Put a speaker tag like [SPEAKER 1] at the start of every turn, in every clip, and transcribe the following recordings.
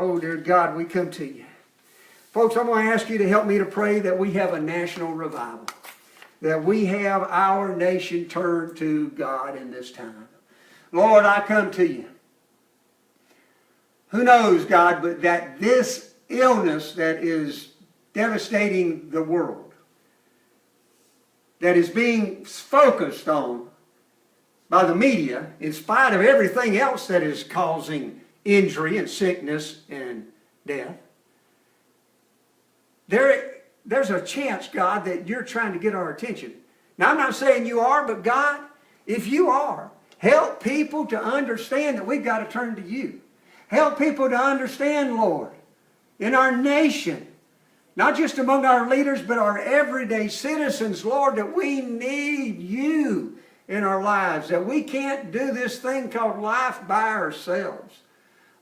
[SPEAKER 1] Oh, dear God, we come to you. Folks, I'm going to ask you to help me to pray that we have a national revival, that we have our nation turned to God in this time. Lord, I come to you. Who knows, God, but that this illness that is devastating the world, that is being focused on by the media, in spite of everything else that is causing injury and sickness and death, there's a chance, God, that you're trying to get our attention. Now, I'm not saying you are, but God, if you are, help people to understand that we've got to turn to you. Help people to understand, Lord, in our nation, not just among our leaders, but our everyday citizens, Lord, that we need you in our lives, that we can't do this thing called life by ourselves.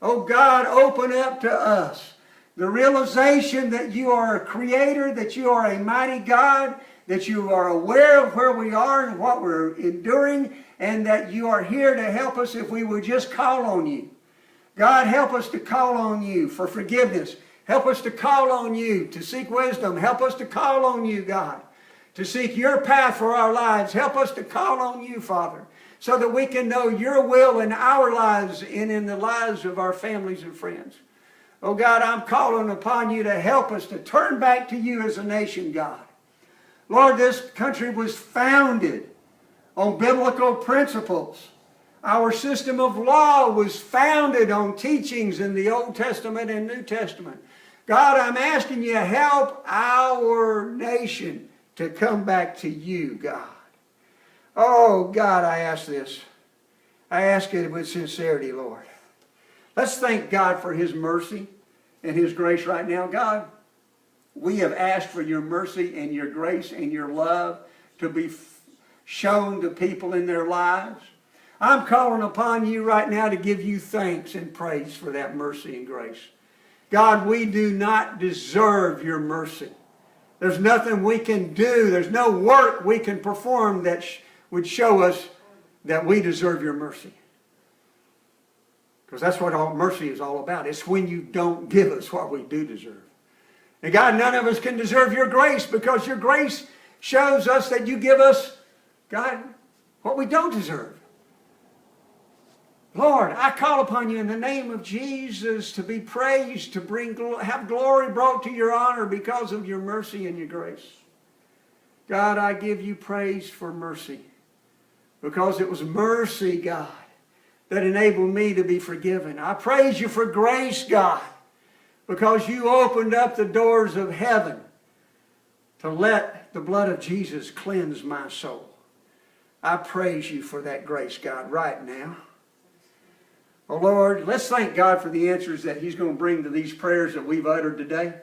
[SPEAKER 1] Oh God, open up to us the realization that you are a creator, that you are a mighty God, that you are aware of where we are and what we're enduring, and that you are here to help us if we would just call on you. God, help us to call on you for forgiveness. Help us to call on you to seek wisdom. Help us to call on you, God, to seek your path for our lives. Help us to call on you, Father, so that we can know your will in our lives and in the lives of our families and friends. Oh God, I'm calling upon you to help us to turn back to you as a nation, God. Lord, this country was founded on biblical principles. Our system of law was founded on teachings in the Old Testament and New Testament. God, I'm asking you to help our nation to come back to you, God. Oh, God, I ask this. I ask it with sincerity, Lord. Let's thank God for his mercy and his grace right now. God, we have asked for your mercy and your grace and your love to be shown to people in their lives. I'm calling upon you right now to give you thanks and praise for that mercy and grace. God, we do not deserve your mercy. There's nothing we can do. There's no work we can perform that would show us that we deserve your mercy. Because that's what all mercy is all about. It's when you don't give us what we do deserve. And God, none of us can deserve your grace, because your grace shows us that you give us, God, what we don't deserve. Lord, I call upon you in the name of Jesus to be praised, to have glory brought to your honor because of your mercy and your grace. God, I give you praise for mercy, because it was mercy, God, that enabled me to be forgiven. I praise you for grace, God, because you opened up the doors of heaven to let the blood of Jesus cleanse my soul. I praise you for that grace, God, right now. Oh, Lord, let's thank God for the answers that he's going to bring to these prayers that we've uttered today.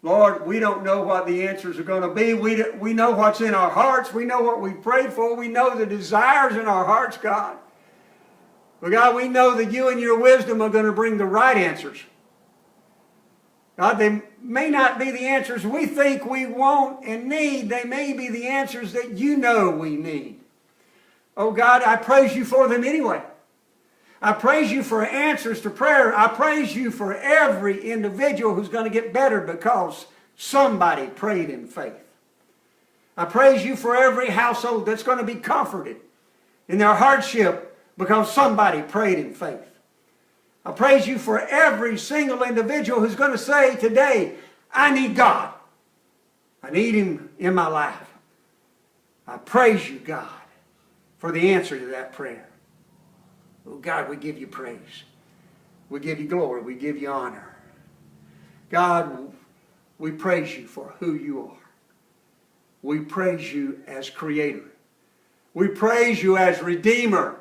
[SPEAKER 1] Lord, we don't know what the answers are going to be. We know what's in our hearts. We know what we've prayed for. We know the desires in our hearts, God. But God, we know that you and your wisdom are going to bring the right answers. God, they may not be the answers we think we want and need. They may be the answers that you know we need. Oh God, I praise you for them anyway. I praise you for answers to prayer. I praise you for every individual who's going to get better because somebody prayed in faith. I praise you for every household that's going to be comforted in their hardship because somebody prayed in faith. I praise you for every single individual who's going to say today, I need God. I need him in my life. I praise you, God, for the answer to that prayer. Oh, God, we give you praise. We give you glory. We give you honor. God, we praise you for who you are. We praise you as creator. We praise you as redeemer.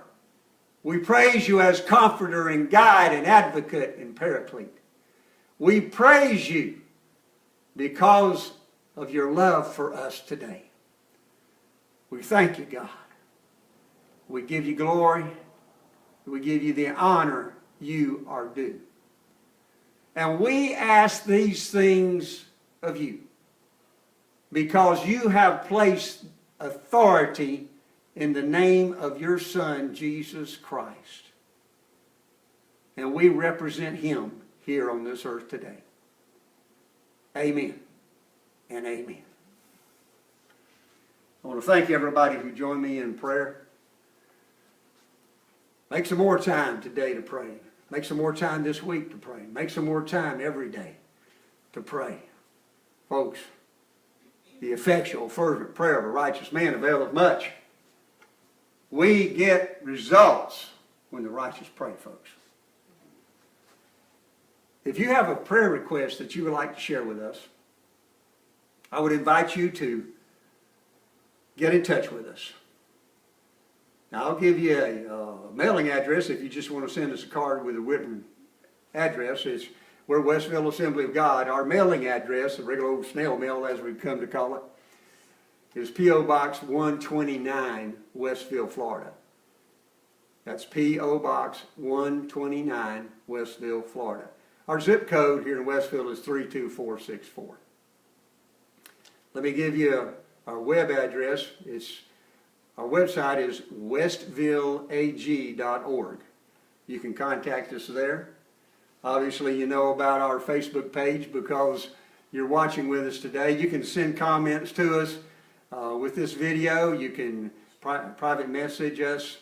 [SPEAKER 1] We praise you as comforter and guide and advocate and paraclete. We praise you because of your love for us today. We thank you, God. We give you glory. We give you the honor you are due. And we ask these things of you because you have placed authority in the name of your Son, Jesus Christ. And we represent him here on this earth today. Amen and amen. I want to thank everybody who joined me in prayer. Make some more time today to pray. Make some more time this week to pray. Make some more time every day to pray. Folks, the effectual, fervent prayer of a righteous man availeth much. We get results when the righteous pray, folks. If you have a prayer request that you would like to share with us, I would invite you to get in touch with us. Now, I'll give you a mailing address if you just want to send us a card with a written address. We're Westville Assembly of God. Our mailing address, the regular old snail mail as we've come to call it, is P.O. Box 129, Westville, Florida. That's P.O. Box 129, Westville, Florida. Our zip code here in Westville is 32464. Let me give you our web address. Our website is westvilleag.org. You can contact us there. Obviously, you know about our Facebook page because you're watching with us today. You can send comments to us with this video. You can private message us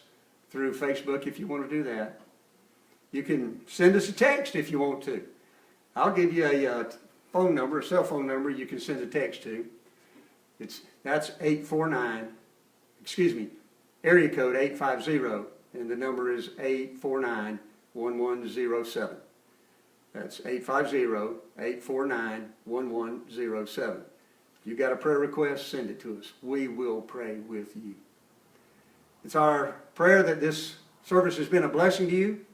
[SPEAKER 1] through Facebook if you want to do that. You can send us a text if you want to. I'll give you a phone number, a cell phone number you can send a text to. That's 849, area code 850, and the number is 849-1107. That's 850-849-1107. If you got a prayer request, send it to us. We will pray with you. It's our prayer that this service has been a blessing to you.